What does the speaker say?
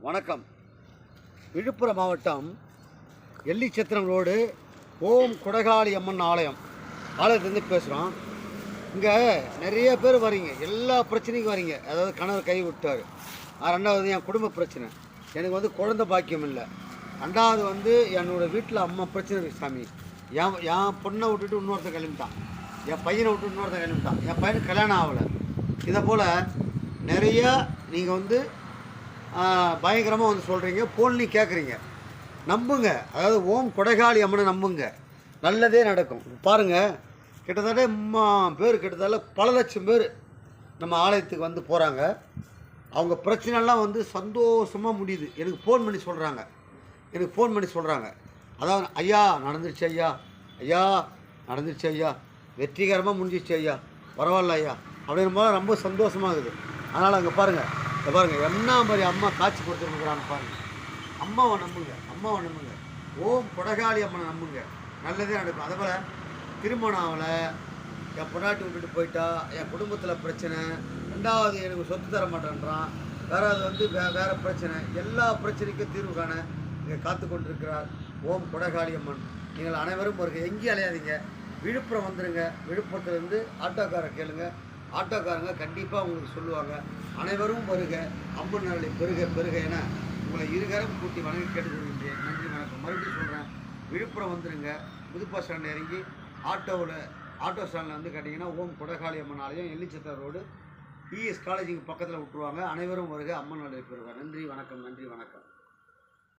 வணக்கம். விழுப்புரம் மாவட்டம் எல்லிச்சத்திரம் ரோடு ஓம் கொடகாளி அம்மன் ஆலயத்துலேருந்து பேசுகிறோம். இங்கே நிறைய பேர் வரீங்க, எல்லா பிரச்சனைக்கும் வரீங்க. அதாவது கணவர் கை விட்டார், ரெண்டாவது என் குடும்ப பிரச்சனை, எனக்கு குழந்தை பாக்கியம் இல்லை, ரெண்டாவது என்னோடய வீட்டில் அம்மா பிரச்சனை இருக்குது சாமி, என் பொண்ணை விட்டுட்டு இன்னொருத்தன் கிளம்பிட்டான், என் பையனை விட்டு இன்னொருத்தன் கிளம்பிட்டான், என் பையனுக்கு கல்யாணம் ஆகலை. இதை போல் நிறையா நீங்கள் பயங்கரமாக சொல்கிறீங்க, ஃபோன்லேயும் கேட்குறீங்க. நம்புங்க, அதாவது ஓம் கொடகாளி அம்மனை நம்புங்க, நல்லதே நடக்கும். பாருங்கள், கிட்டத்தட்ட கிட்டத்தட்ட பல லட்சம் பேர் நம்ம ஆலயத்துக்கு போகிறாங்க. அவங்க பிரச்சனைலாம் சந்தோஷமாக முடியுது. எனக்கு ஃபோன் பண்ணி சொல்கிறாங்க, அதாவது ஐயா நடந்துருச்சு, ஐயா நடந்துருச்சு, ஐயா வெற்றிகரமாக முடிஞ்சிச்சு, ஐயா பரவாயில்ல ஐயா அப்படின்ற போது ரொம்ப சந்தோஷமாக இருக்குது. அதனால் அங்கே பாருங்கள், என்ன மாதிரி அம்மா காட்சி கொடுத்துருக்குறான்னு பாருங்கள். அம்மாவை நம்புங்க, ஓம் கொடகாளி அம்மனை நம்புங்க, நல்லதே நடக்கும். அதே போல் திருமணம் ஆகலை, என் பொண்டாட்டி விட்டுட்டு போயிட்டா, என் குடும்பத்தில் பிரச்சனை, ரெண்டாவது எனக்கு சொத்து தர மாட்டேன்றான், வேறாவது வேறு பிரச்சனை, எல்லா பிரச்சனைக்கும் தீர்வு காண இங்கே காத்து கொண்டிருக்கிறார் ஓம் கொடகாளி அம்மன். நீங்கள் அனைவரும் வருக, எங்கேயும் அலையாதீங்க, விழுப்புரம் வந்துடுங்க. விழுப்புரத்துலேருந்து ஆட்டோக்காரை கேளுங்க, ஆட்டோக்காரங்க கண்டிப்பாக உங்களுக்கு சொல்லுவாங்க. அனைவரும் வருக, அம்மன் நாளை பெருக என உங்களை இருகரம் கூட்டி வணங்கி கேட்டுக்கொள்கின்றேன். நன்றி, வணக்கம். மறுபடியும் சொல்கிறேன், விழுப்புரம் வந்துடுங்க. புது பஸ் ஸ்டாண்டில் இறங்கி ஆட்டோ ஸ்டாண்டில் கேட்டிங்கன்னா ஓம் கொடகாளி அம்மன் ஆலயம், எல்லிச்சத்திரம் ரோடு, பிஎஸ் காலேஜுக்கு பக்கத்தில் விட்டுருவாங்க. அனைவரும் வருக, அம்மன் நாளை பெறுக. நன்றி, வணக்கம்.